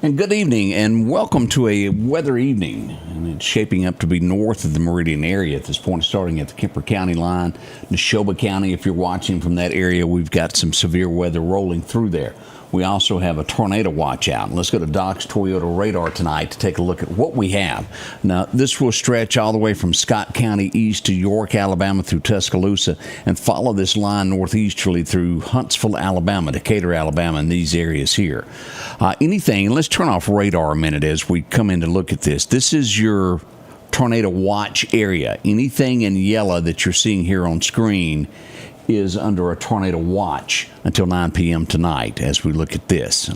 And good evening, and welcome to a weather evening. And it's shaping up to be north of the Meridian area at this point, starting at the Kemper County line. Neshoba County, if you're watching from that area, we've got some severe weather rolling through there. We also have a tornado watch out. And let's go to Doc's Toyota radar tonight to take a look at what we have. Now, this will stretch all the way from Scott County east to York, Alabama through Tuscaloosa and follow this line northeasterly through Huntsville, Alabama, Decatur, Alabama, and these areas here. Let's turn off radar a minute as we come in to look at this. This is your tornado watch area. Anything in yellow that you're seeing here on screen is under a tornado watch until 9 p.m. tonight as we look at this.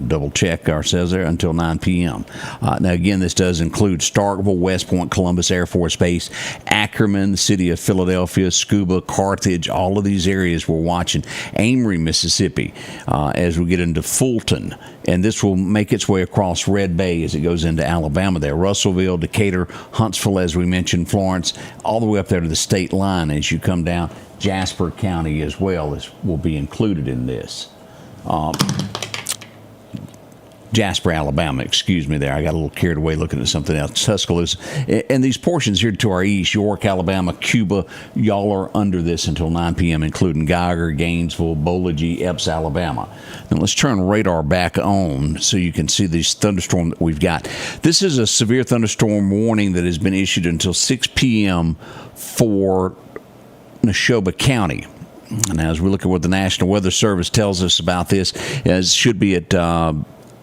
Double check ourselves there until 9 p.m. Now, again, this does include Starkville, West Point, Columbus Air Force Base, Ackerman, the city of Philadelphia, Scuba, Carthage, all of these areas we're watching. Amory, Mississippi, as we get into Fulton. And this will make its way across Red Bay as it goes into Alabama there. Russellville, Decatur, Huntsville, as we mentioned, Florence, all the way up there to the state line as you come down. Jasper County as well will be included in this. Jasper, Alabama, excuse me there. I got a little carried away looking at something else. Tuscaloosa. And these portions here to our east, York, Alabama, Cuba, y'all are under this until 9 p.m., including Geiger, Gainesville, Bolagie, Epps, Alabama. Now let's turn radar back on so you can see this thunderstorm that we've got. This is a severe thunderstorm warning that has been issued until 6 p.m. for Neshoba County. Now, as we look at what the National Weather Service tells us about this, it should be at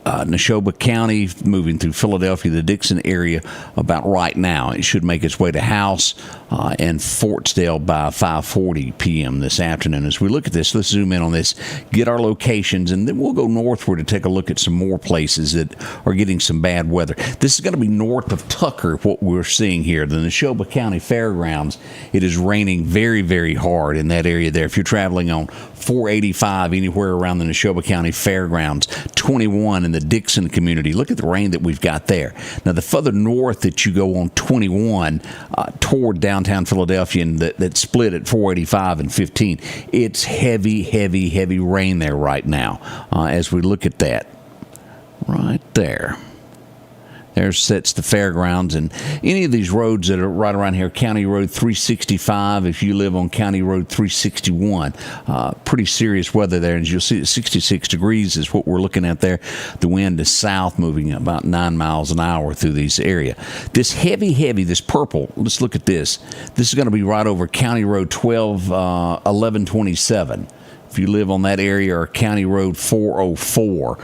Neshoba County, moving through Philadelphia, the Dixon area about right now. It should make its way to House and Fortsdale by 5:40 p.m. this afternoon. As we look at this, let's zoom in on this, get our locations, and then we'll go northward to take a look at some more places that are getting some bad weather. This is going to be north of Tucker, what we're seeing here, the Neshoba County Fairgrounds. It is raining very, very hard in that area there. If you're traveling on 485 anywhere around the Neshoba County Fairgrounds, 21 in the Dixon community. Look at the rain that we've got there. Now, the further north that you go on 21 toward downtown Philadelphia and that split at 485 and 15, it's heavy, heavy, heavy rain there right now as we look at that right there. There sits the fairgrounds, and any of these roads that are right around here, County Road 365, if you live on County Road 361, pretty serious weather there. And you'll see that 66 degrees is what we're looking at there. The wind is south, moving about 9 miles an hour through this area. This heavy, this purple, let's look at this. This is going to be right over County Road 1127. If you live on that area, or County Road 404.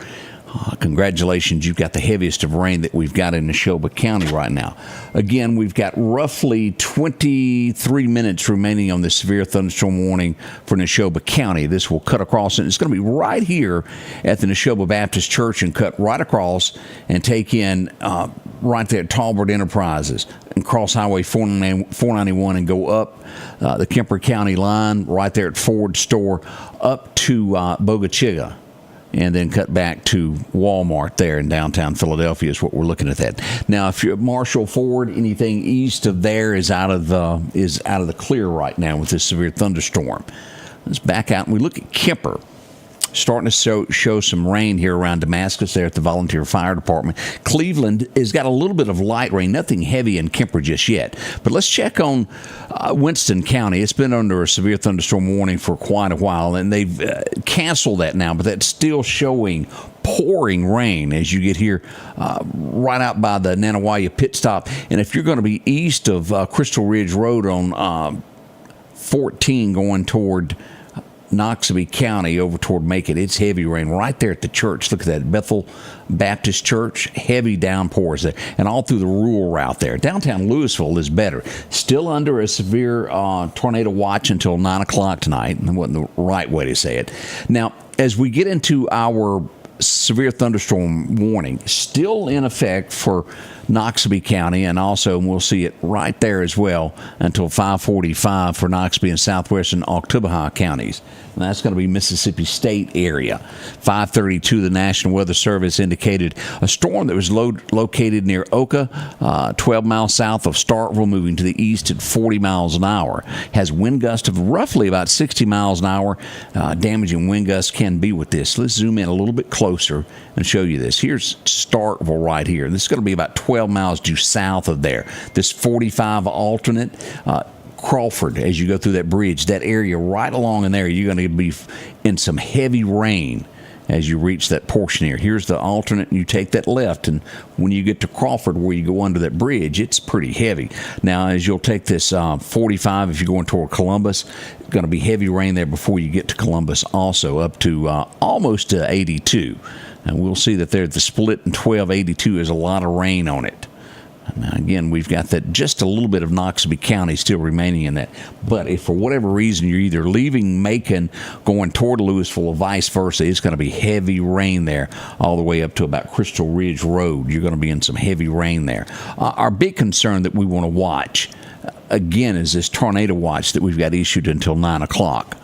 Congratulations, you've got the heaviest of rain that we've got in Neshoba County right now. Again, we've got roughly 23 minutes remaining on this severe thunderstorm warning for Neshoba County. This will cut across, and it's going to be right here at the Neshoba Baptist Church and cut right across and take in right there at Talbert Enterprises and cross Highway 491 and go up the Kemper County line right there at Ford Store up to Bogachiga. And then cut back to Walmart there in downtown Philadelphia is what we're looking at that. Now, if you're at Marshall Ford, anything east of there is out of the clear right now with this severe thunderstorm. Let's back out and we look at Kemper. Starting to show some rain here around Damascus there at the Volunteer Fire Department. Cleveland has got a little bit of light rain, nothing heavy in Kemper just yet. But let's check on Winston County. It's been under a severe thunderstorm warning for quite a while, and they've canceled that now, but that's still showing pouring rain as you get here right out by the Nanawaya pit stop. And if you're going to be east of Crystal Ridge Road on 14 going toward NOXUBEE County over toward Macon, it's heavy rain right there at the church. Look at that, Bethel Baptist Church, heavy downpours there, and all through the rural route there. Downtown Louisville is better. Still under a severe tornado watch until 9 o'clock tonight. That wasn't the right way to say it. Now, as we get into our severe thunderstorm warning, still in effect for NOXUBEE County, and also we'll see it right there as well until 5:45 for NOXUBEE and southwestern OKTIBBEHA counties. and that's going to be Mississippi State area. 5:32, the National Weather Service indicated a storm that was located near Oka, 12 miles south of Starkville, moving to the east at 40 miles an hour. Has wind gusts of roughly about 60 miles an hour. Damaging wind gusts can be with this. Let's zoom in a little bit closer and show you this. Here's Starkville right here. This is going to be about 12 miles due south of there. This 45 alternate, Crawford, as you go through that bridge, that area right along in there, you're going to be in some heavy rain as you reach that portion here. Here's the alternate, and you take that left, and when you get to Crawford, where you go under that bridge, it's pretty heavy. Now, as you'll take this 45, if you're going toward Columbus, going to be heavy rain there before you get to Columbus also, up to almost to 82. And we'll see that there, the split in 1282 is a lot of rain on it. Now, again, we've got that just a little bit of NOXUBEE County still remaining in that. But if for whatever reason you're either leaving Macon, going toward Louisville, or vice versa, it's going to be heavy rain there all the way up to about Crystal Ridge Road. You're going to be in some heavy rain there. Our big concern that we want to watch, again, is this Torndao Watch that we've got issued until 9 o'clock.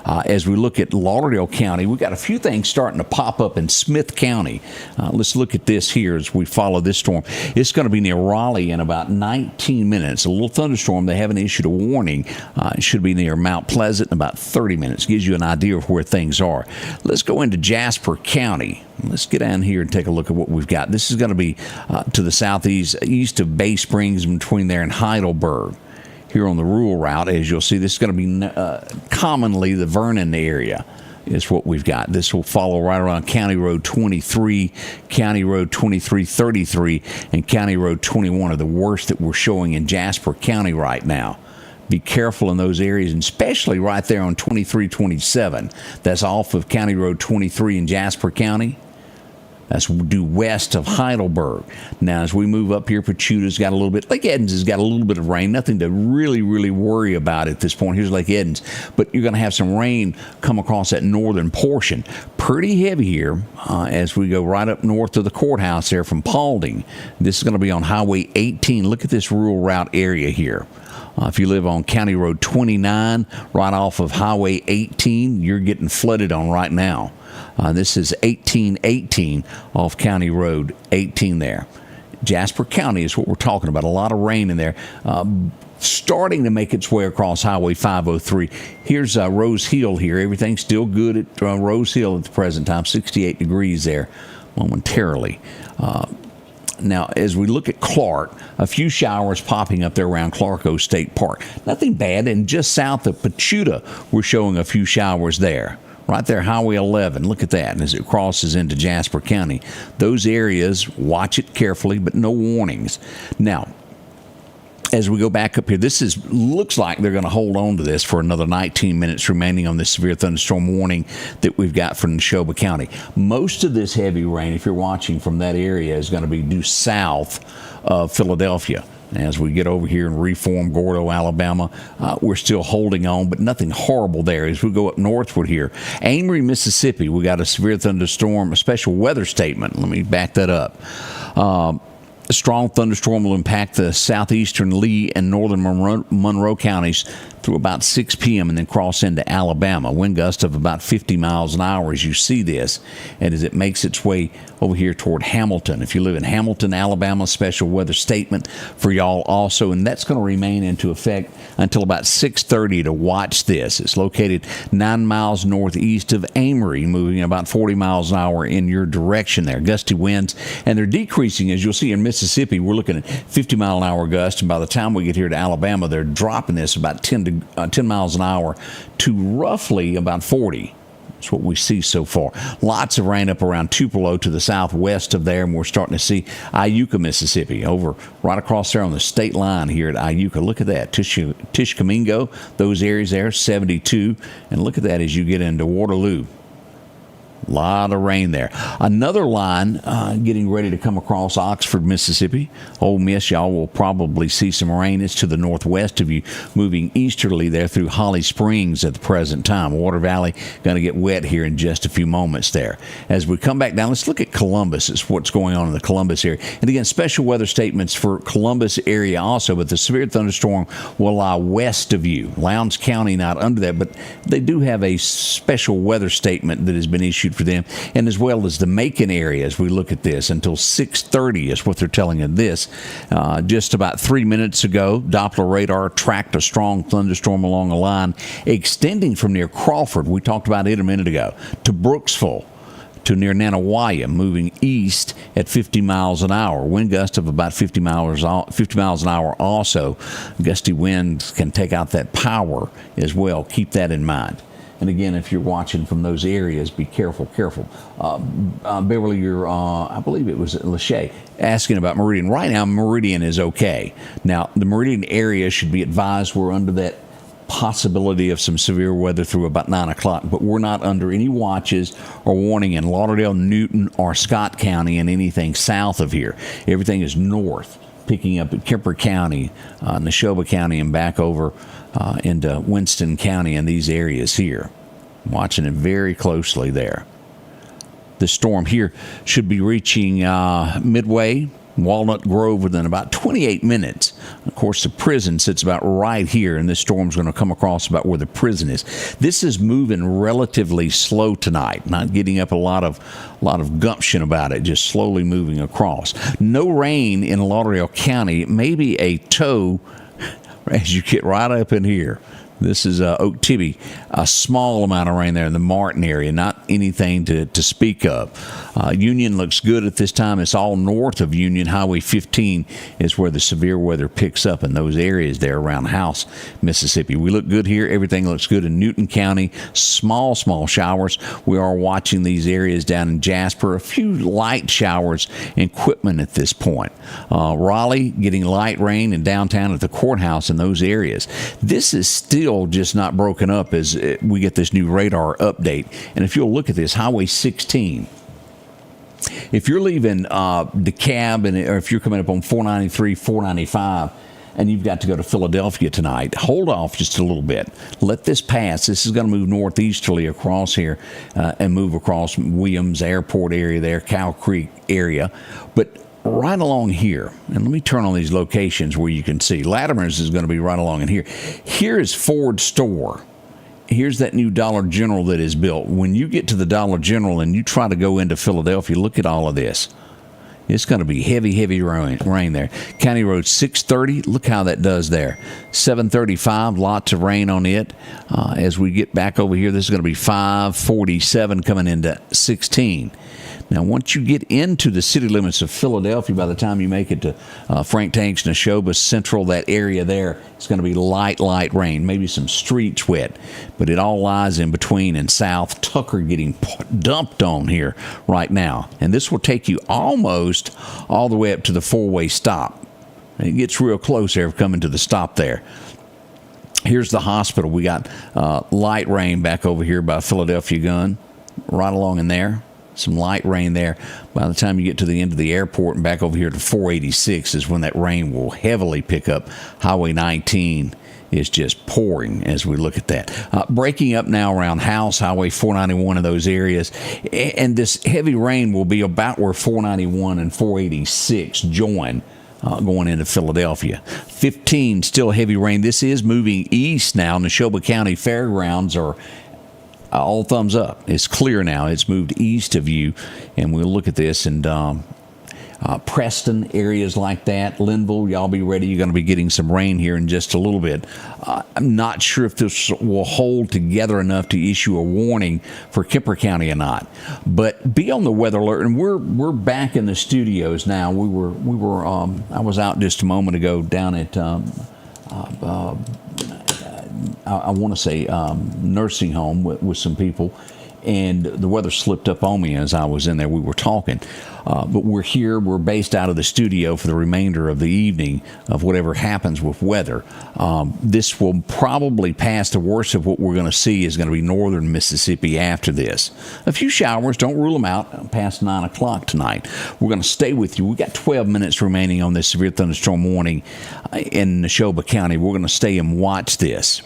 As we look at Lauderdale County, we've got a few things starting to pop up in Smith County. Let's look at this here as we follow this storm. It's going to be near Raleigh in about 19 minutes. A little thunderstorm. They haven't issued a warning. It should be near Mount Pleasant in about 30 minutes. Gives you an idea of where things are. Let's go into Jasper County. Let's get down here and take a look at what we've got. This is going to be to the southeast, east of Bay Springs, between there and Heidelberg. Here on the rural route, as you'll see, this is going to be commonly the Vernon area is what we've got. This will follow right around County Road 23, County Road 2333, and County Road 21 are the worst that we're showing in Jasper County right now. Be careful in those areas, and especially right there on 2327. That's off of County Road 23 in Jasper County. That's due west of Heidelberg. Now, as we move up here, Pachuta's got a little bit. Lake Edens has got a little bit of rain. Nothing to really worry about at this point. Here's Lake Edens. But you're going to have some rain come across that northern portion. Pretty heavy here as we go right up north of the courthouse there from Paulding. This is going to be on Highway 18. Look at this rural route area here. If you live on County Road 29, right off of Highway 18, you're getting flooded on right now. This is 1818 off County Road 18 there. Jasper County is what we're talking about. A lot of rain in there. Starting to make its way across Highway 503. Here's Rose Hill here. Everything's still good at Rose Hill at the present time. 68 degrees there momentarily. Now, as we look at Clark, a few showers popping up there around Clark-O State Park. Nothing bad. And just south of Pachuta, we're showing a few showers there. Right there, Highway 11. Look at that. And as it crosses into Jasper County, those areas, watch it carefully, but no warnings. Now, as we go back up here, looks like they're going to hold on to this for another 19 minutes remaining on this severe thunderstorm warning that we've got for Neshoba County. Most of this heavy rain, if you're watching from that area, is going to be due south of Philadelphia. As we get over here and reform Gordo, Alabama, we're still holding on, but nothing horrible there. As we go up northward here, Amory, Mississippi, we got a severe thunderstorm, a special weather statement. Let me back that up. A strong thunderstorm will impact the southeastern Lee and northern Monroe counties through about 6 p.m. and then cross into Alabama. Wind gusts of about 50 miles an hour as you see this, and as it makes its way over here toward Hamilton. If you live in Hamilton, Alabama, special weather statement for y'all also, and that's going to remain into effect until about 6:30 to watch this. It's located 9 miles northeast of Amory, moving about 40 miles an hour in your direction there. Gusty winds, and they're decreasing, as you'll see in Mississippi. We're looking at 50 mile an hour gusts, and by the time we get here to Alabama, they're dropping this about 10 miles an hour to roughly about 40. That's what we see so far. Lots of rain up around Tupelo to the southwest of there, and we're starting to see Iuka, Mississippi, over right across there on the state line here at Iuka. Look at that. Tishkamingo, those areas there, 72. And look at that as you get into Waterloo. A lot of rain there. Another line getting ready to come across Oxford, Mississippi. Ole Miss, y'all will probably see some rain. It's to the northwest of you, moving easterly there through Holly Springs at the present time. Water Valley going to get wet here in just a few moments there. As we come back down, let's look at Columbus. It's what's going on in the Columbus area. And again, special weather statements for Columbus area also, but the severe thunderstorm will lie west of you. Lowndes County not under that, but they do have a special weather statement that has been issued for them, and as well as the Macon area as we look at this until 6:30 is what they're telling us this. Just about 3 minutes ago, Doppler radar tracked a strong thunderstorm along a line extending from near Crawford, we talked about it a minute ago, to Brooksville, to near Nanawaya, moving east at 50 miles an hour. Wind gusts of about 50 miles an hour also. Gusty winds can take out that power as well. Keep that in mind. And again, if you're watching from those areas, be careful. Beverly, I believe it was Lachey, asking about Meridian. Right now, Meridian is okay. Now, the Meridian area should be advised we're under that possibility of some severe weather through about 9 o'clock, but we're not under any watches or warning in Lauderdale, Newton, or Scott County and anything south of here. Everything is north, picking up at Kemper County, Neshoba County, and back over into Winston County and these areas here. Watching it very closely there. The storm here should be reaching Midway, Walnut Grove within about 28 minutes. Of course, the prison sits about right here, and this storm's going to come across about where the prison is. This is moving relatively slow tonight, not getting up a lot of gumption about it, just slowly moving across. No rain in Lauderdale County, maybe a toe as you get right up in here. This is OKTIBBEHA, a small amount of rain there in the Martin area, not anything to speak of. Union looks good at this time. It's all north of Union. Highway 15 is where the severe weather picks up in those areas there around House, Mississippi. We look good here. Everything looks good in Newton County. Small showers. We are watching these areas down in Jasper. A few light showers in Quitman at this point. Raleigh getting light rain, and downtown at the courthouse in those areas. This is still just not broken up as we get this new radar update. And if you'll look at this, Highway 16, if you're leaving DeKalb, or if you're coming up on 493, 495, and you've got to go to Philadelphia tonight, hold off just a little bit. Let this pass. This is going to move northeasterly across here and move across Williams Airport area there, Cow Creek area. But right along here, and let me turn on these locations where you can see. Latimer's is going to be right along in here. Here is Ford Store. Here's that new Dollar General that is built. When you get to the Dollar General and you try to go into Philadelphia, look at all of this. It's going to be heavy rain there. County Road 630, look how that does there. 735, lots of rain on it. As we get back over here, this is going to be 547 coming into 16. Now, once you get into the city limits of Philadelphia, by the time you make it to Frank Tanks, Neshoba, Central, that area there, it's going to be light rain, maybe some streets wet, but it all lies in between. And South Tucker getting dumped on here right now. And this will take you almost all the way up to the four-way stop. And it gets real close there coming to the stop there. Here's the hospital. We got light rain back over here by Philadelphia Gun, right along in there. Some light rain there. By the time you get to the end of the airport and back over here to 486 is when that rain will heavily pick up. Highway 19 is just pouring as we look at that. Breaking up now around House, Highway 491 in those areas. And this heavy rain will be about where 491 and 486 join. Going into Philadelphia. 15, still heavy rain. This is moving east now. Neshoba County Fairgrounds are all thumbs up. It's clear now. It's moved east of you, and we'll look at this. And Preston, areas like that, Linville, y'all be ready. You're going to be getting some rain here in just a little bit. I'm not sure if this will hold together enough to issue a warning for Kemper County or not. But be on the weather alert. And we're back in the studios now. We were. I was out just a moment ago down at. I want to say nursing home with some people, and the weather slipped up on me as I was in there. We were talking. But we're here. We're based out of the studio for the remainder of the evening of whatever happens with weather. This will probably pass. The worst of what we're going to see is going to be northern Mississippi after this. A few showers. Don't rule them out past 9 o'clock tonight. We're going to stay with you. We've got 12 minutes remaining on this severe thunderstorm warning in Neshoba County. We're going to stay and watch this.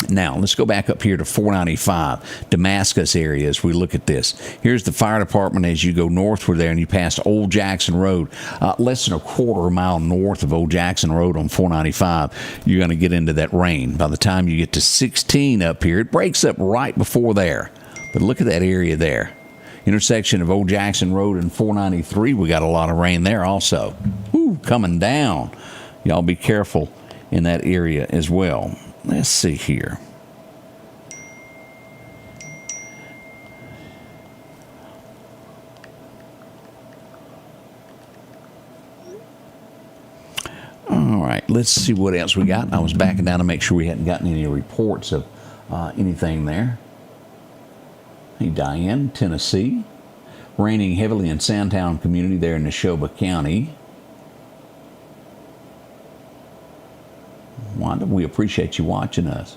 Now, let's go back up here to 495, Damascus area as we look at this. Here's the fire department as you go northward there and you pass Old Jackson Road. Less than a quarter mile north of Old Jackson Road on 495, you're going to get into that rain. By the time you get to 16 up here, it breaks up right before there. But look at that area there. Intersection of Old Jackson Road and 493, we got a lot of rain there also. Woo, coming down. Y'all be careful in that area as well. Let's see here. All right, let's see what else we got. I was backing down to make sure we hadn't gotten any reports of anything there. Hey, Diane, Tennessee. Raining heavily in Sandtown community there in Neshoba County. Wanda, we appreciate you watching us.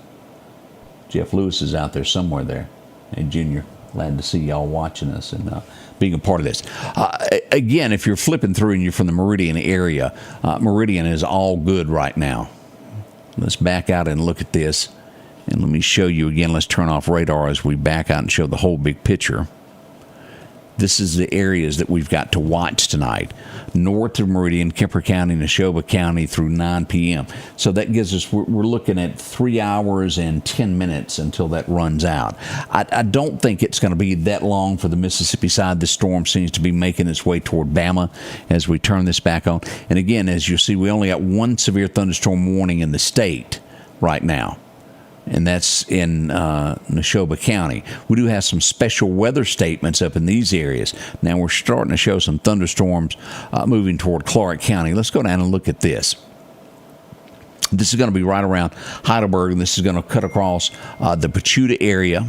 Jeff Lewis is out there somewhere there. Hey, Junior, glad to see y'all watching us and being a part of this. Again, if you're flipping through and you're from the Meridian area, Meridian is all good right now. Let's back out and look at this. And let me show you again. Let's turn off radar as we back out and show the whole big picture. This is the areas that we've got to watch tonight. North of Meridian, Kemper County, Neshoba County through 9 p.m. So that gives us, we're looking at 3 hours and 10 minutes until that runs out. I don't think it's going to be that long for the Mississippi side. The storm seems to be making its way toward Bama as we turn this back on. And again, as you see, we only got one severe thunderstorm warning in the state right now. And that's in Neshoba County. We do have some special weather statements up in these areas. Now we're starting to show some thunderstorms moving toward Clark County. Let's go down and look at this. This is going to be right around Heidelberg, and this is going to cut across the Pachuta area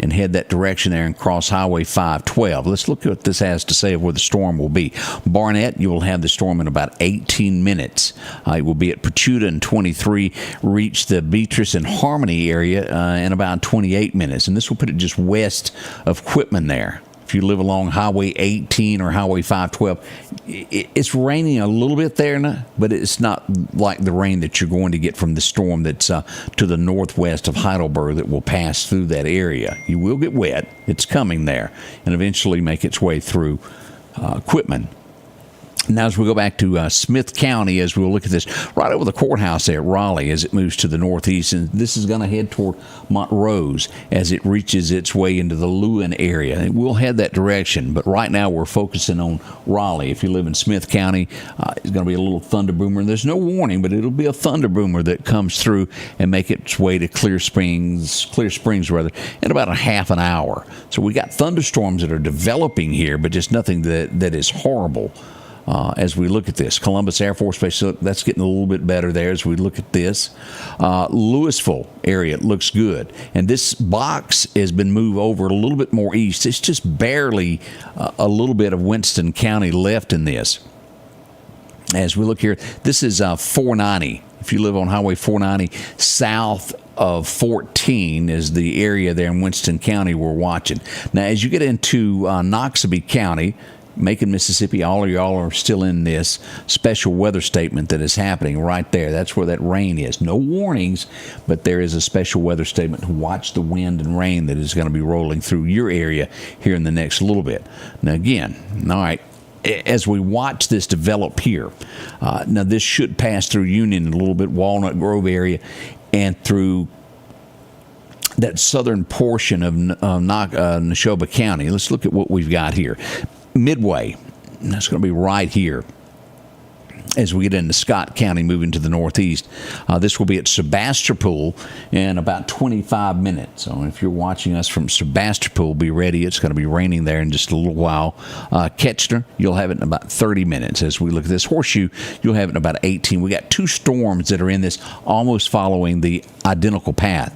and head that direction there and cross Highway 512. Let's look at what this has to say of where the storm will be. Barnett, you will have the storm in about 18 minutes. It will be at Pachuta in 23, reach the Beatrice and Harmony area in about 28 minutes. And this will put it just west of Quitman there. If you live along Highway 18 or Highway 512, it's raining a little bit there, but it's not like the rain that you're going to get from the storm that's to the northwest of Heidelberg that will pass through that area. You will get wet. It's coming there and eventually make its way through Quitman. Now, as we go back to Smith County, as we'll look at this, right over the courthouse there at Raleigh as it moves to the northeast, and this is going to head toward Montrose as it reaches its way into the Lewin area. And we'll head that direction, but right now we're focusing on Raleigh. If you live in Smith County, it's going to be a little thunder boomer, and there's no warning, but it'll be a thunder boomer that comes through and make its way to Clear Springs in about a half an hour. So we got thunderstorms that are developing here, but just nothing that is horrible. As we look at this, Columbus Air Force Base, so that's getting a little bit better there as we look at this. Louisville area looks good. And this box has been moved over a little bit more east. It's just barely a little bit of Winston County left in this. As we look here, this is 490. If you live on Highway 490, south of 14 is the area there in Winston County we're watching. Now, as you get into NOXUBEE County, Macon, Mississippi, all of y'all are still in this special weather statement that is happening right there. That's where that rain is. No warnings, but there is a special weather statement to watch the wind and rain that is going to be rolling through your area here in the next little bit. Now, again, all right, as we watch this develop here, now this should pass through Union a little bit, Walnut Grove area, and through that southern portion of Neshoba County. Let's look at what we've got here. Midway, that's going to be right here. as we get into Scott County, moving to the northeast. This will be at Sebastopol in about 25 minutes. So if you're watching us from Sebastopol, be ready. It's going to be raining there in just a little while. Ketchner, you'll have it in about 30 minutes. As we look at this Horseshoe, you'll have it in about 18. We got two storms that are in this, almost following the identical path.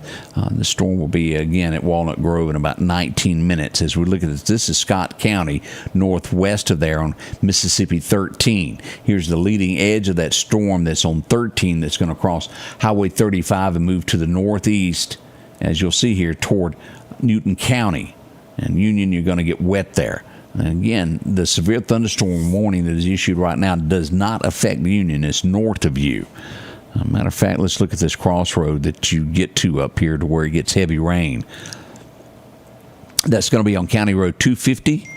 The storm will be, again, at Walnut Grove in about 19 minutes. As we look at this is Scott County, northwest of there on Mississippi 13. Here's the leading edge of that storm that's on 13 that's going to cross Highway 35 and move to the northeast, as you'll see here, toward Newton County. And Union, you're going to get wet there. And again, the severe thunderstorm warning that is issued right now does not affect Union. It's north of you. Matter of fact, let's look at this crossroad that you get to up here to where it gets heavy rain. That's going to be on County Road 250.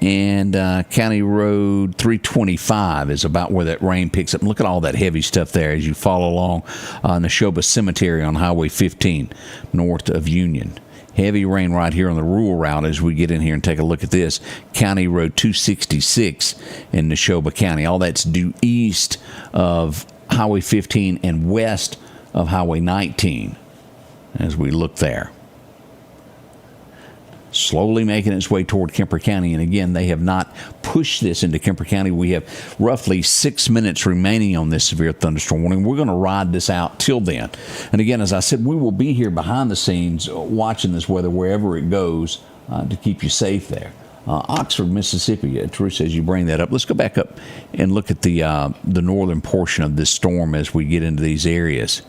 And County Road 325 is about where that rain picks up. And look at all that heavy stuff there as you follow along Neshoba Cemetery on Highway 15 north of Union. Heavy rain right here on the rural route as we get in here and take a look at this. County Road 266 in Neshoba County. All that's due east of Highway 15 and west of Highway 19 as we look there. Slowly making its way toward Kemper County. And again, they have not pushed this into Kemper County. We have roughly 6 minutes remaining on this severe thunderstorm warning. We're going to ride this out till then. And again, as I said, we will be here behind the scenes watching this weather wherever it goes to keep you safe there. Oxford, Mississippi, Teresa, as you bring that up, let's go back up and look at the northern portion of this storm as we get into these areas.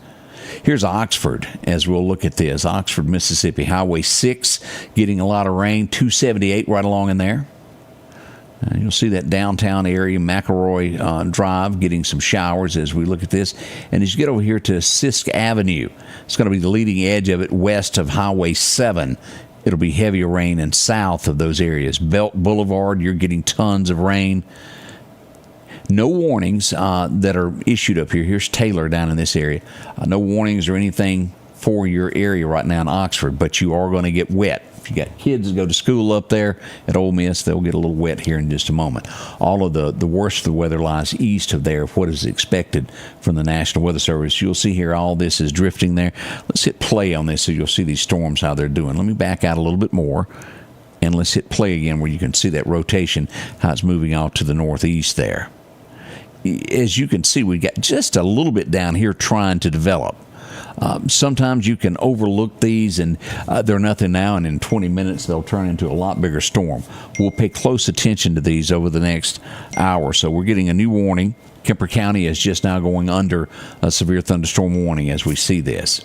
Here's Oxford as we'll look at this. Oxford, Mississippi, Highway 6 getting a lot of rain, 278 right along in there. You'll see that downtown area, McElroy Drive, getting some showers as we look at this. And as you get over here to Sisk Avenue, it's going to be the leading edge of it west of Highway 7. It'll be heavier rain and south of those areas. Belt Boulevard, you're getting tons of rain. No warnings that are issued up here. Here's Taylor down in this area. No warnings or anything for your area right now in Oxford, but you are going to get wet. If you got kids that go to school up there at Ole Miss, they'll get a little wet here in just a moment. All of the worst of the weather lies east of there, what is expected from the National Weather Service. You'll see here all this is drifting there. Let's hit play on this so you'll see these storms, how they're doing. Let me back out a little bit more, and let's hit play again where you can see that rotation, how it's moving out to the northeast there. As you can see, we got just a little bit down here trying to develop. Sometimes you can overlook these and they're nothing now, and in 20 minutes they'll turn into a lot bigger storm. We'll pay close attention to these over the next hour. So we're getting a new warning. Kemper County is just now going under a severe thunderstorm warning as we see this.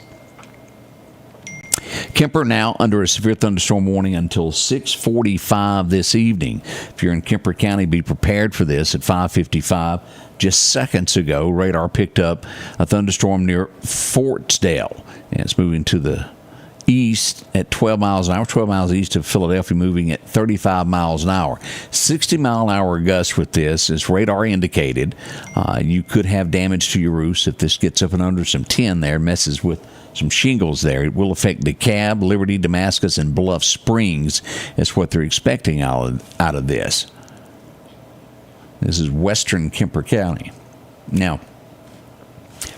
Kemper now under a severe thunderstorm warning until 6:45 this evening. If you're in Kemper County, be prepared for this at 5:55. Just seconds ago, radar picked up a thunderstorm near Fortsdale. And it's moving to the east at 12 miles an hour, 12 miles east of Philadelphia, moving at 35 miles an hour. 60-mile-an-hour gusts with this, as radar indicated. You could have damage to your roofs if this gets up and under some tin there, messes with some shingles there. It will affect DeKalb, Liberty, Damascus, and Bluff Springs. That's what they're expecting out of this. This is western Kemper County. Now,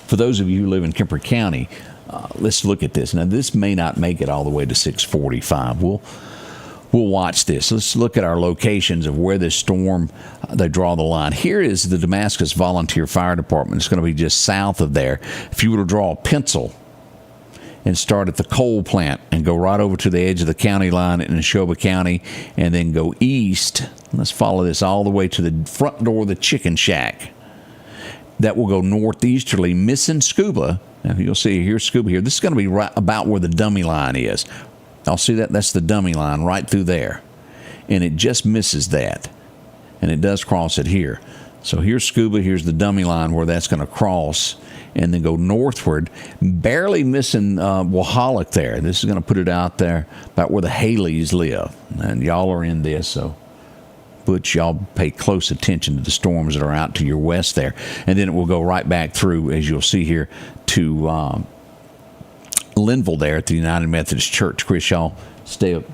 for those of you who live in Kemper County, let's look at this. Now, this may not make it all the way to 6:45. We'll watch this. Let's look at our locations of where this storm, they draw the line. Here is the Damascus Volunteer Fire Department. It's going to be just south of there. If you were to draw a pencil and start at the coal plant and go right over to the edge of the county line in Neshoba County and then go east, let's follow this all the way to the front door of the chicken shack. That will go northeasterly, missing Scuba. Now, you'll see here's Scuba here. This is going to be right about where the dummy line is. I'll see that. That's the dummy line right through there. And it just misses that. And it does cross it here. So here's Scuba. Here's the dummy line where that's going to cross and then go northward, barely missing Wahalak there. This is going to put it out there about where the Haleys live. And y'all are in this, so but y'all pay close attention to the storms that are out to your west there. And then it will go right back through, as you'll see here, to Linville there at the United Methodist Church. Chris, y'all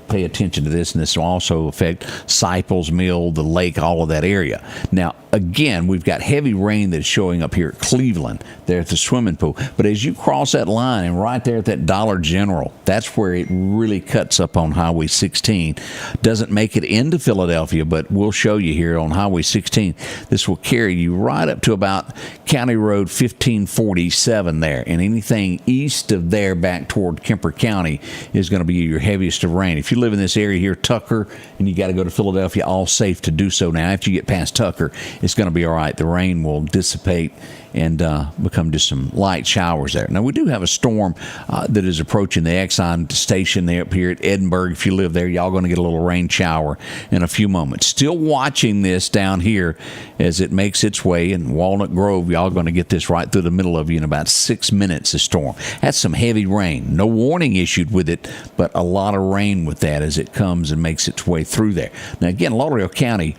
pay attention to this, and this will also affect Cypress Mill, the lake, all of that area. Now, again, we've got heavy rain that's showing up here at Cleveland, there at the swimming pool. But as you cross that line, and right there at that Dollar General, that's where it really cuts up on Highway 16. Doesn't make it into Philadelphia, but we'll show you here on Highway 16. This will carry you right up to about County Road 1547 there. And anything east of there back toward Kemper County is going to be your heaviest of rain. If you live in this area here, Tucker, and you got to go to Philadelphia, all safe to do so now. After you get past Tucker, it's going to be all right. The rain will dissipate and become just some light showers there. Now, we do have a storm that is approaching the Exxon station there up here at Edinburgh. If you live there, y'all going to get a little rain shower in a few moments. Still watching this down here as it makes its way in Walnut Grove. Y'all going to get this right through the middle of you in about 6 minutes, a storm. That's some heavy rain. No warning issued with it, but a lot of rain with that as it comes and makes its way through there. Now, again, Lauderdale County,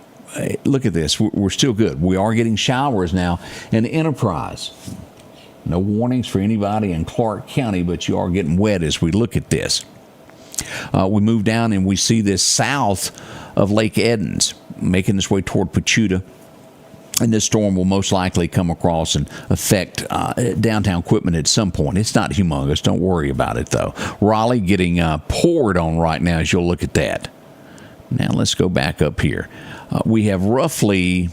look at this. We're still good. We are getting showers now in Enterprise. No warnings for anybody in Clark County, but you are getting wet as we look at this. We move down and we see this south of Lake Edens, making its way toward Pachuta. And this storm will most likely come across and affect downtown Quitman at some point. It's not humongous. Don't worry about it, though. Raleigh getting poured on right now as you'll look at that. Now let's go back up here. We have roughly,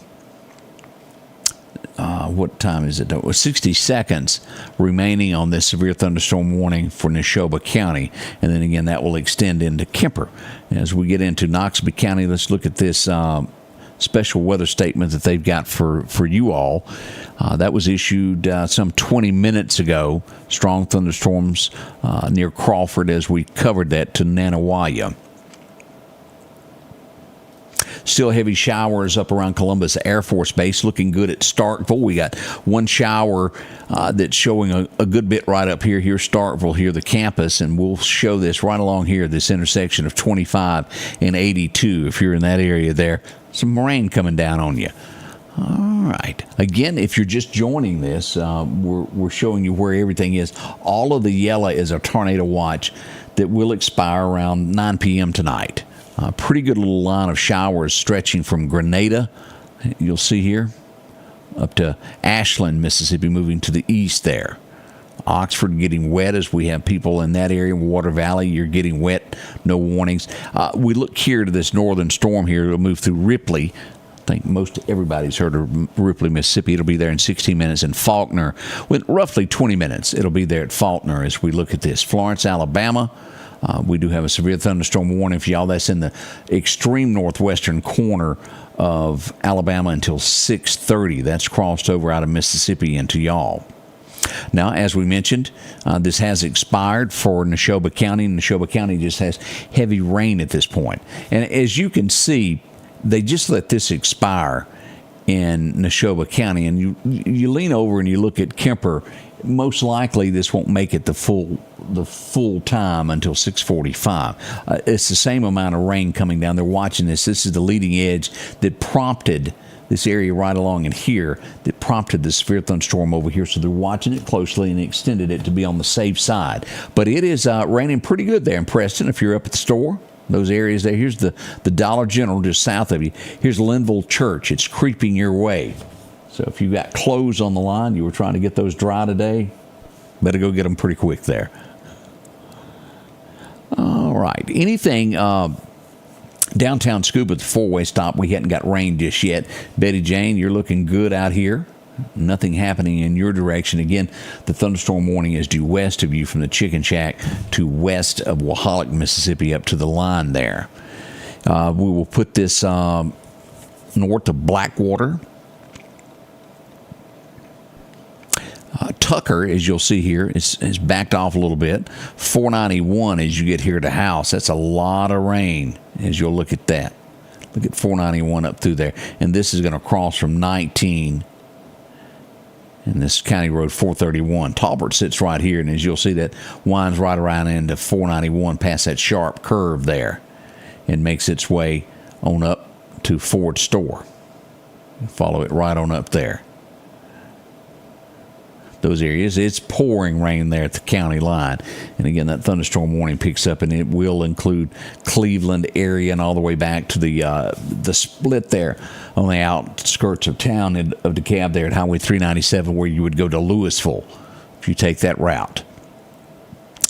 what time is it? 60 seconds remaining on this severe thunderstorm warning for Neshoba County. And then again, that will extend into Kemper. As we get into NOXUBEE County, let's look at this special weather statement that they've got for you all. That was issued some 20 minutes ago. Strong thunderstorms near Crawford as we covered that to Nanawaya. Still heavy showers up around Columbus Air Force Base. Looking good at Starkville. We got one shower that's showing a good bit right up here. Here's Starkville, here the campus, and we'll show this right along here, this intersection of 25 and 82. If you're in that area there, some rain coming down on you. All right. Again, if you're just joining this, we're showing you where everything is. All of the yellow is a tornado watch that will expire around 9 p.m. tonight. Pretty good little line of showers stretching from Grenada, you'll see here, up to Ashland, Mississippi, moving to the east there. Oxford getting wet as we have people in that area. Water Valley, you're getting wet, no warnings. We look here to this northern storm here. It'll move through Ripley. I think most everybody's heard of Ripley, Mississippi. It'll be there in 16 minutes. And Faulkner, with roughly 20 minutes, it'll be there at Faulkner as we look at this. Florence, Alabama. We do have a severe thunderstorm warning for y'all. That's in the extreme northwestern corner of Alabama until 6:30. That's crossed over out of Mississippi into y'all. Now, as we mentioned, this has expired for Neshoba County. Neshoba County just has heavy rain at this point. And as you can see, they just let this expire in Neshoba County. And you lean over and you look at Kemper. Most likely this won't make it the full time until 6:45. It's the same amount of rain coming down. They're watching this. This is the leading edge that prompted this area right along in here that prompted the severe thunderstorm over here. So they're watching it closely and extended it to be on the safe side. But it is raining pretty good there in Preston if you're up at the store. Those areas there. Here's the Dollar General just south of you. Here's Linville Church. It's creeping your way. So if you've got clothes on the line, you were trying to get those dry today, better go get them pretty quick there. All right. Anything downtown Scuba, the four-way stop, we hadn't got rain just yet. Betty Jane, you're looking good out here. Nothing happening in your direction. Again, the thunderstorm warning is due west of you from the Chicken Shack to west of Wahalak, Mississippi, up to the line there. We will put this north of Blackwater. Tucker, as you'll see here, is backed off a little bit. 491 as you get here to House. That's a lot of rain as you'll look at that. Look at 491 up through there. And this is going to cross from 19 and this County Road 431. Talbert sits right here, and as you'll see, that winds right around into 491 past that sharp curve there and makes its way on up to Ford Store. Follow it right on up there. those areas. It's pouring rain there at the county line. And again, that thunderstorm warning picks up, and it will include Cleveland area and all the way back to the split there on the outskirts of town of DeKalb there at Highway 397, where you would go to Louisville if you take that route.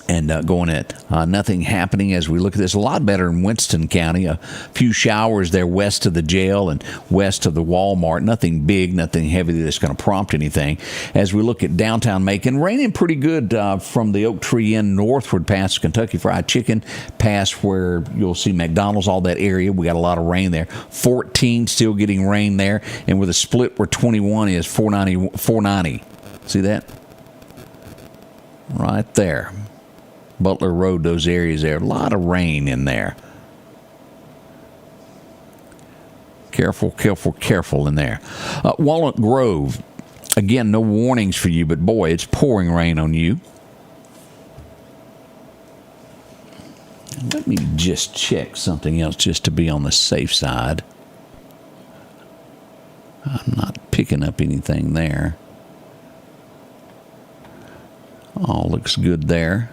And going at nothing happening as we look at this. A lot better in Winston County. A few showers there west of the jail and west of the Walmart. Nothing big, nothing heavy that's going to prompt anything. As we look at downtown Macon, raining pretty good from the Oak Tree Inn northward past Kentucky Fried Chicken, past where you'll see McDonald's, all that area. We got a lot of rain there. 14 still getting rain there. And with a split where 21 is 490. See that? Right there. Butler Road, those areas there. A lot of rain in there. Careful, careful, careful in there. Walnut Grove, again, no warnings for you, but boy, it's pouring rain on you. Let me just check something else just to be on the safe side. I'm not picking up anything there. All looks good there.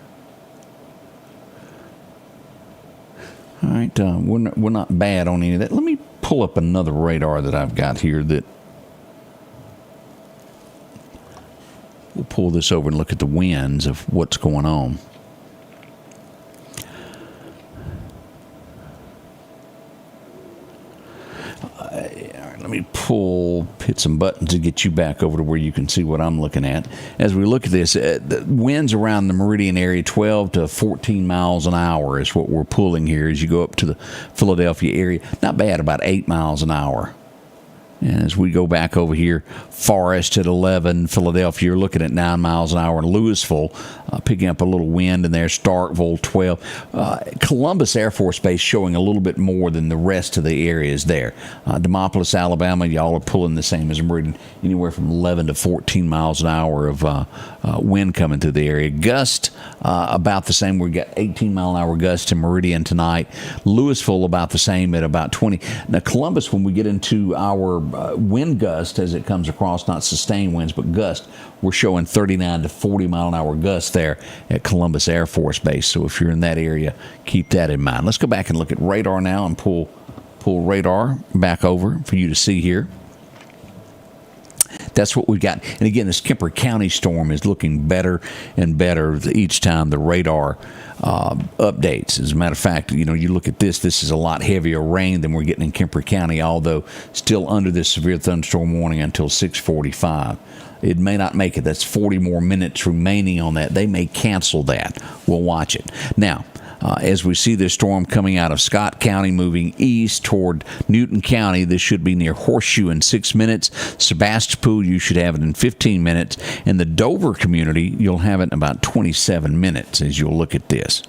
All right, we're not bad on any of that. Let me pull up another radar that I've got here that we'll pull this over and look at the winds of what's going on. Let me hit some buttons to get you back over to where you can see what I'm looking at. As we look at this, the winds around the Meridian area, 12 to 14 miles an hour is what we're pulling here as you go up to the Philadelphia area. Not bad, about 8 miles an hour. And as we go back over here, Forest at 11, Philadelphia, you're looking at 9 miles an hour. In Louisville, picking up a little wind in there. Starkville, 12. Columbus Air Force Base showing a little bit more than the rest of the areas there. Demopolis, Alabama, y'all are pulling the same as Meridian, anywhere from 11 to 14 miles an hour of wind coming through the area. Gust, about the same. We've got 18 mile an hour gusts in Meridian tonight. Louisville, about the same at about 20. Now, Columbus, when we get into our wind gust as it comes across, not sustained winds, but gust, we're showing 39 to 40 mile an hour gusts there at Columbus Air Force Base. So if you're in that area, keep that in mind. Let's go back and look at radar now and pull radar back over for you to see here. That's what we've got. And again, this Kemper County storm is looking better and better each time the radar updates. As a matter of fact, you look at this is a lot heavier rain than we're getting in Kemper County, although still under this severe thunderstorm warning until 6:45. It may not make it. That's 40 more minutes remaining on that. They may cancel that. We'll watch it. Now, as we see this storm coming out of Scott County, moving east toward Newton County, this should be near Horseshoe in 6 minutes. Sebastopol, you should have it in 15 minutes. And the Dover community, you'll have it in about 27 minutes as you'll look at this.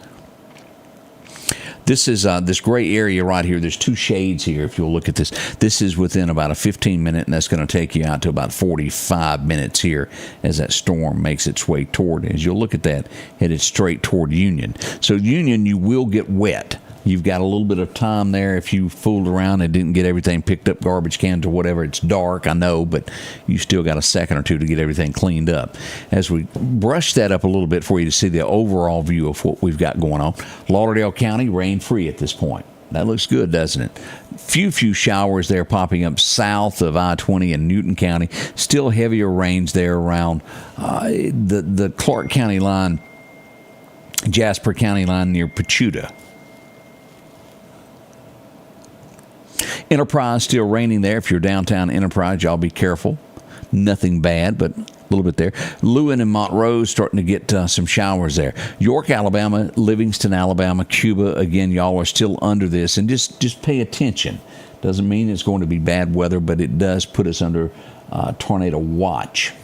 This is this gray area right here. There's two shades here if you'll look at this. This is within about a 15-minute, and that's going to take you out to about 45 minutes here as that storm makes its way toward. As you'll look at that, headed straight toward Union. So Union, you will get wet. You've got a little bit of time there if you fooled around and didn't get everything picked up, garbage cans or whatever. It's dark, I know, but you still got a second or two to get everything cleaned up. As we brush that up a little bit for you to see the overall view of what we've got going on. Lauderdale County, rain-free at this point. That looks good, doesn't it? Few showers there popping up south of I-20 in Newton County. Still heavier rains there around the Clark County line, Jasper County line near Pachuta. Enterprise still raining there. If you're downtown Enterprise, y'all be careful. Nothing bad, but a little bit there. Lewin and Montrose starting to get some showers there. York, Alabama, Livingston, Alabama, Cuba. Again, y'all are still under this, and just pay attention. Doesn't mean it's going to be bad weather, but it does put us under tornado watch.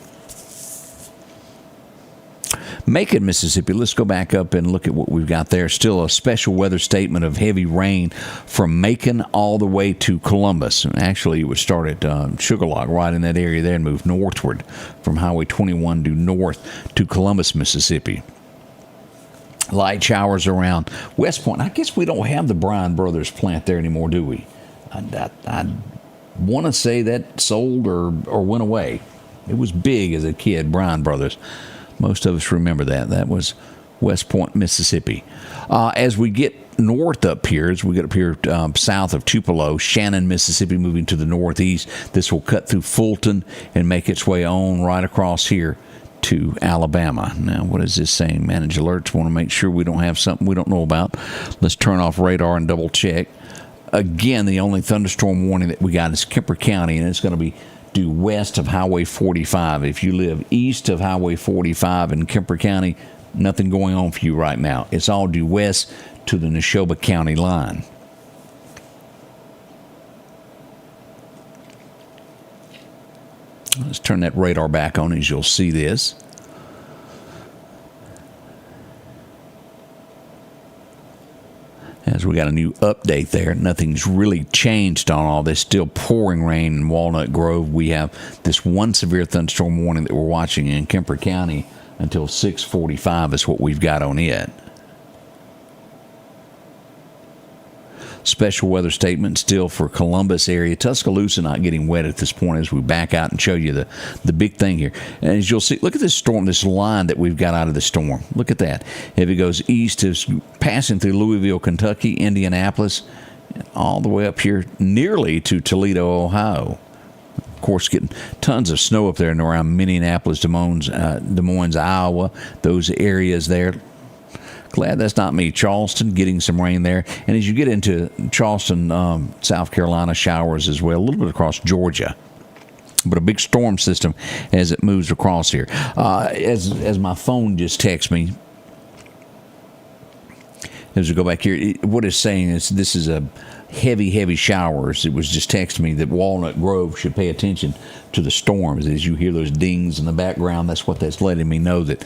Macon, Mississippi. Let's go back up and look at what we've got there. Still a special weather statement of heavy rain from Macon all the way to Columbus. Actually, it would start at Sugar Lock, right in that area there, and move northward from Highway 21 due north to Columbus, Mississippi. Light showers around West Point. I guess we don't have the Bryan Brothers plant there anymore, do we? I want to say that sold or went away. It was big as a kid, Bryan Brothers. Most of us remember that. That was West Point, Mississippi. As we get north up here, as we get up here south of Tupelo, Shannon, Mississippi, moving to the northeast, this will cut through Fulton and make its way on right across here to Alabama. Now, what is this saying? Manage alerts. Want to make sure we don't have something we don't know about. Let's turn off radar and double check. Again, the only thunderstorm warning that we got is Kemper County, and it's going to be due west of Highway 45. If you live east of Highway 45 in Kemper County, nothing going on for you right now. It's all due west to the Neshoba County line. Let's turn that radar back on as you'll see this. As we got a new update there, nothing's really changed on all this. Still pouring rain in Walnut Grove. We have this one severe thunderstorm warning that we're watching in Kemper County until 6:45 is what we've got on it. Special weather statement still for Columbus area. Tuscaloosa not getting wet at this point as we back out and show you the big thing here. And as you'll see, look at this storm, this line that we've got out of the storm. Look at that. If it goes east, it's passing through Louisville, Kentucky, Indianapolis, all the way up here nearly to Toledo, Ohio. Of course, getting tons of snow up there and around Minneapolis, Des Moines, Iowa, those areas there. Glad that's not me. Charleston, getting some rain there. And as you get into Charleston, South Carolina, showers as well, a little bit across Georgia. But a big storm system as it moves across here. As my phone just texts me, as we go back here, what it's saying is this is a heavy showers. It was just texting me that Walnut Grove should pay attention to the storms. As you hear those dings in the background, that's what that's letting me know, that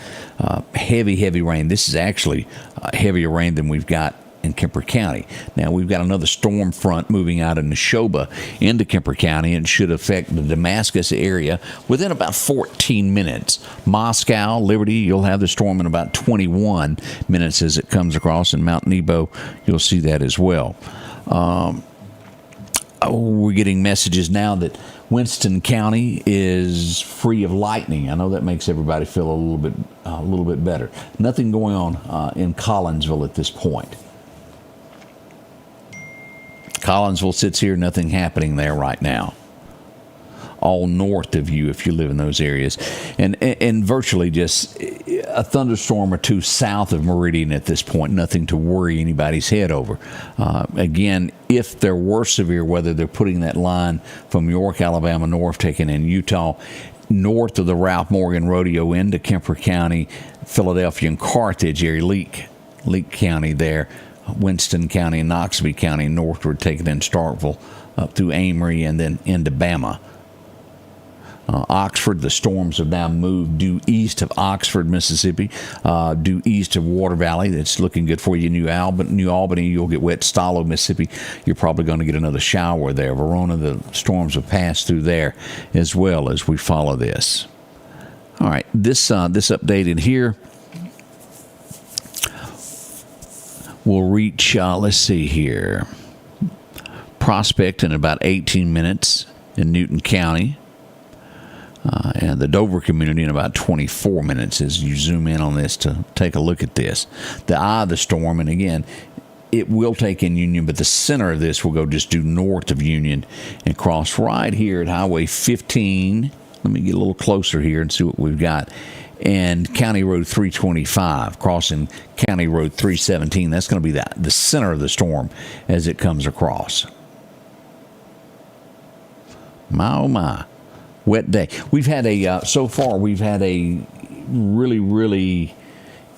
heavy rain. This is actually heavier rain than we've got in Kemper County. Now, we've got another storm front moving out of Neshoba into Kemper County and should affect the Damascus area within about 14 minutes. Moscow, Liberty, you'll have the storm in about 21 minutes as it comes across, and Mount Nebo, you'll see that as well. We're getting messages now that Winston County is free of lightning. I know that makes everybody feel a little bit better. Nothing going on in Collinsville at this point. Collinsville sits here, nothing happening there right now. All north of you if you live in those areas. And virtually just a thunderstorm or two south of Meridian at this point. Nothing to worry anybody's head over. Again, if there were severe weather, they're putting that line from York, Alabama, north, taking in Utah, north of the Ralph Morgan Rodeo into Kemper County, Philadelphia, and Carthage area, Leake County there, Winston County, and NOXUBEE County, northward, taking in Starkville, up through Amory, and then into Bama. Oxford, the storms have now moved due east of Oxford, Mississippi, due east of Water Valley. That's looking good for you. New Albany, you'll get wet. Stalo, Mississippi, you're probably going to get another shower there. Verona, the storms have passed through there as well as we follow this. All right, this updated here will reach, let's see here, Prospect in about 18 minutes in Newton County. And the Dover community in about 24 minutes as you zoom in on this to take a look at this. The eye of the storm, and again, it will take in Union, but the center of this will go just due north of Union and cross right here at Highway 15. Let me get a little closer here and see what we've got. And County Road 325, crossing County Road 317. That's going to be the center of the storm as it comes across. My, oh my. Wet day. We've had so far we've had a really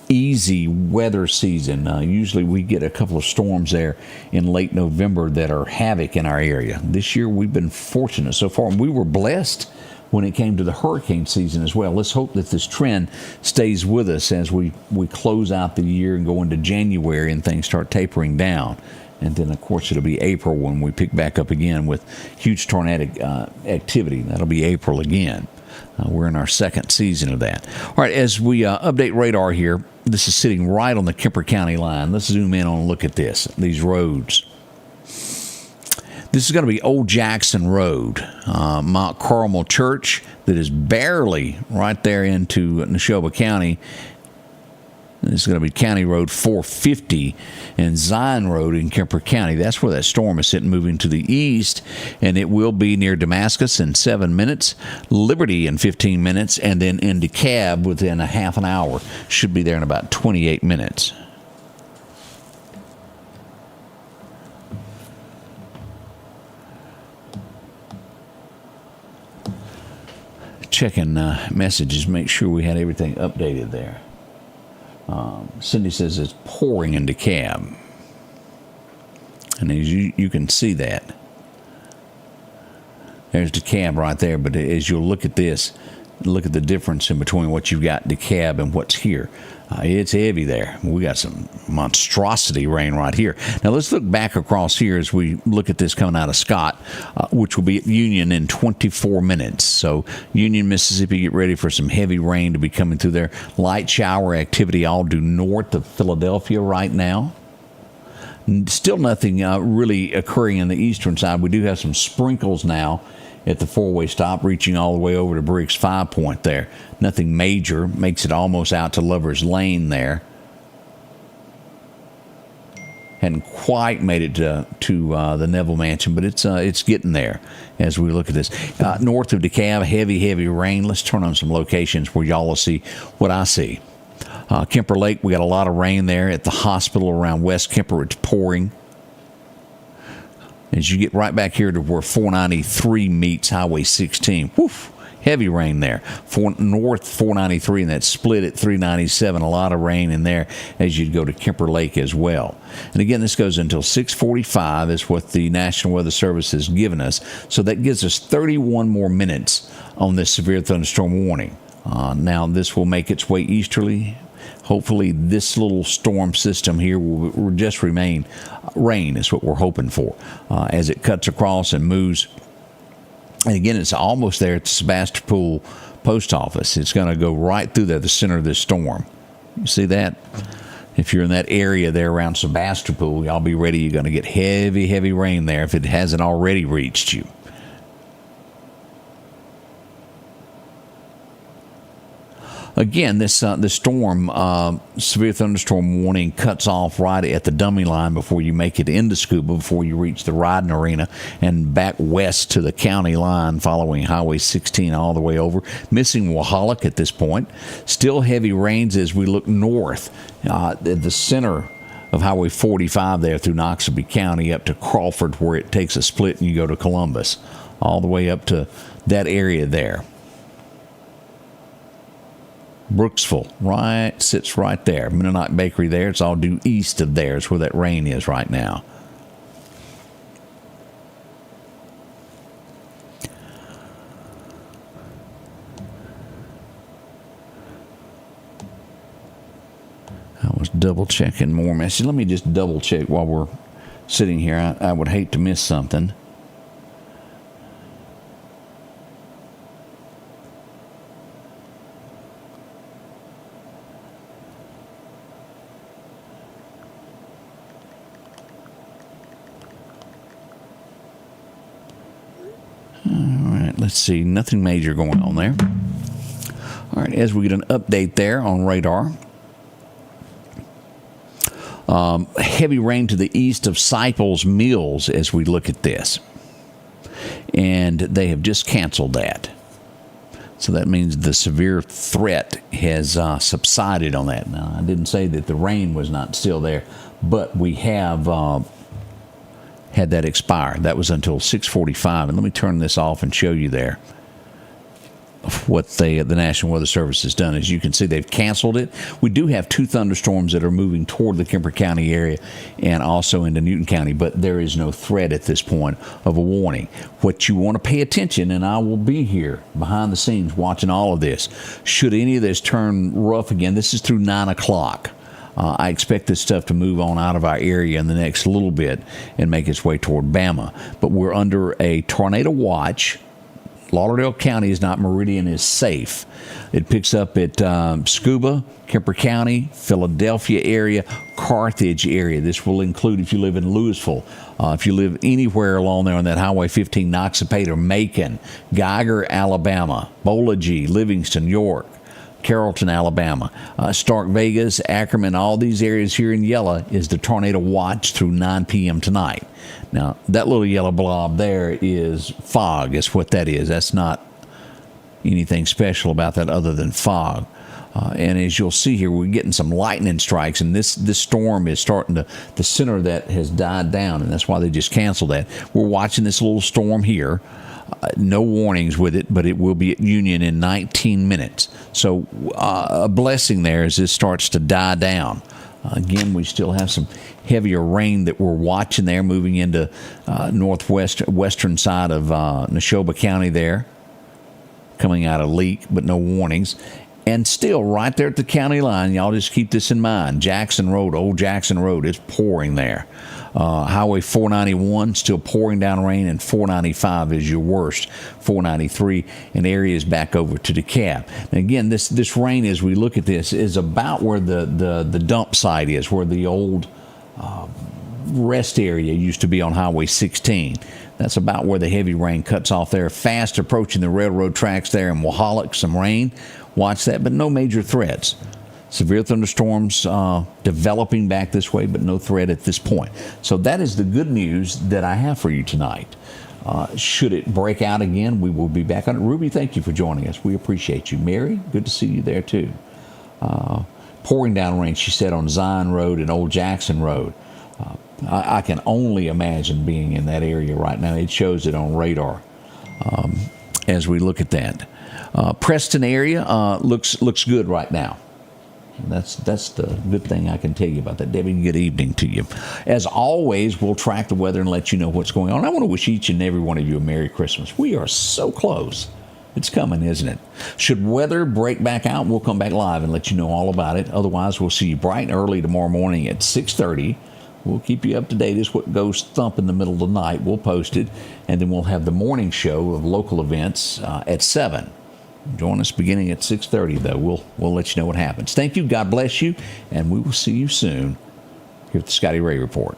easy weather season. Usually we get a couple of storms there in late November that are havoc in our area. This year we've been fortunate so far. We were blessed when it came to the hurricane season as well. Let's hope that this trend stays with us as we close out the year and go into January and things start tapering down. And then, of course, it'll be April when we pick back up again with huge tornadic activity. That'll be April again. We're in our second season of that. All right, as we update radar here, this is sitting right on the Kemper County line. Let's zoom in on and look at this, these roads. This is going to be Old Jackson Road, Mount Carmel Church, that is barely right there into Neshoba County. This is going to be County Road 450 and Zion Road in Kemper County. That's where that storm is sitting, moving to the east, and it will be near Damascus in 7 minutes, Liberty in 15 minutes, and then into DeKalb within a half an hour. Should be there in about 28 minutes. Checking messages, make sure we had everything updated there. Cindy says it's pouring in DeKalb. And as you can see that. There's DeKalb right there, but as you'll look at this, look at the difference in between what you've got DeKalb and what's here. It's heavy there. We got some monstrosity rain right here. Now let's look back across here as we look at this coming out of Scott, which will be at Union in 24 minutes. So Union, Mississippi, get ready for some heavy rain to be coming through there. Light shower activity all due north of Philadelphia right now. Still nothing really occurring in the eastern side. We do have some sprinkles now at the four-way stop, reaching all the way over to Briggs 5 Point there. Nothing major. Makes it almost out to Lover's Lane there. Hadn't quite made it to the Neville Mansion, but it's getting there as we look at this. North of DeKalb, heavy rain. Let's turn on some locations where y'all will see what I see. Kemper Lake, we got a lot of rain there. At the hospital around West Kemper, it's pouring. As you get right back here to where 493 meets Highway 16, woof, heavy rain there. North 493 and that split at 397, a lot of rain in there as you go to Kemper Lake as well. And again, this goes until 6:45 is what the National Weather Service has given us. So that gives us 31 more minutes on this severe thunderstorm warning. Now this will make its way easterly. Hopefully this little storm system here will just remain rain is what we're hoping for as it cuts across and moves. And again, it's almost there at the Sebastopol post office. It's going to go right through there, the center of this storm. You see that? If you're in that area there around Sebastopol, y'all be ready. You're going to get heavy rain there if it hasn't already reached you. Again, this storm, severe thunderstorm warning cuts off right at the dummy line before you make it into Scuba, before you reach the riding arena and back west to the county line following Highway 16 all the way over. Missing Wahalak at this point. Still heavy rains as we look north at the center of Highway 45 there through Noxubee County up to Crawford, where it takes a split and you go to Columbus. All the way up to that area there. Brooksville, sits right there. Mennonite Bakery there. It's all due east of there. It's where that rain is right now. I was double checking more messages. Let me just double check while we're sitting here. I would hate to miss something. Let's see, nothing major going on there. All right, as we get an update there on radar. Heavy rain to the east of Cypress Mills as we look at this. And they have just canceled that. So that means the severe threat has subsided on that. Now, I didn't say that the rain was not still there, but we have had that expire. That was until 6:45. And let me turn this off and show you there what the National Weather Service has done. As you can see, they've canceled it. We do have 2 thunderstorms that are moving toward the Kemper County area and also into Newton County, but there is no threat at this point of a warning. What you want to pay attention, and I will be here behind the scenes watching all of this, should any of this turn rough again, this is through 9 o'clock. I expect this stuff to move on out of our area in the next little bit and make its way toward Bama. But we're under a tornado watch. Lauderdale County is not. Meridian is safe. It picks up at Scooba, Kemper County, Philadelphia area, Carthage area. This will include if you live in Louisville, if you live anywhere along there on that Highway 15, NOXUBEE or Macon, Geiger, Alabama, Bolagie, Livingston, York, Carrollton, Alabama, Stark Vegas, Ackerman, all these areas here in yellow is the Tornado Watch through 9 p.m. tonight. Now, that little yellow blob there is fog, is what that is. That's not anything special about that other than fog. And as you'll see here, we're getting some lightning strikes, and this storm is starting to, the center of that has died down, and that's why they just canceled that. We're watching this little storm here. No warnings with it, but it will be at Union in 19 minutes. So a blessing there as this starts to die down. Again, we still have some heavier rain that we're watching there moving into western side of Neshoba County there, coming out of Leak, but no warnings. And still right there at the county line, y'all just keep this in mind. Jackson Road, Old Jackson Road, it's pouring there. Highway 491 still pouring down rain, and 495 is your worst. 493 and areas back over to DeKalb. And again, this rain, as we look at this, is about where the dump site is, where the old rest area used to be on Highway 16. That's about where the heavy rain cuts off there. Fast approaching the railroad tracks there, and Wahalik, some rain. Watch that, but no major threats. Severe thunderstorms developing back this way, but no threat at this point. So that is the good news that I have for you tonight. Should it break out again, we will be back on it. Ruby, thank you for joining us. We appreciate you. Mary, good to see you there too. Pouring down rain, she said, on Zion Road and Old Jackson Road. I can only imagine being in that area right now. It shows it on radar as we look at that. Preston area looks good right now. That's the good thing I can tell you about that. Debbie, good evening to you. As always, we'll track the weather and let you know what's going on. I want to wish each and every one of you a Merry Christmas. We are so close. It's coming, isn't it? Should weather break back out, we'll come back live and let you know all about it. Otherwise, we'll see you bright and early tomorrow morning at 6:30. We'll keep you up to date as what goes thump in the middle of the night. We'll post it, and then we'll have the morning show of local events at 7. Join us beginning at 6:30, though. We'll let you know what happens. Thank you. God bless you, and we will see you soon here at the Scotty Ray Report.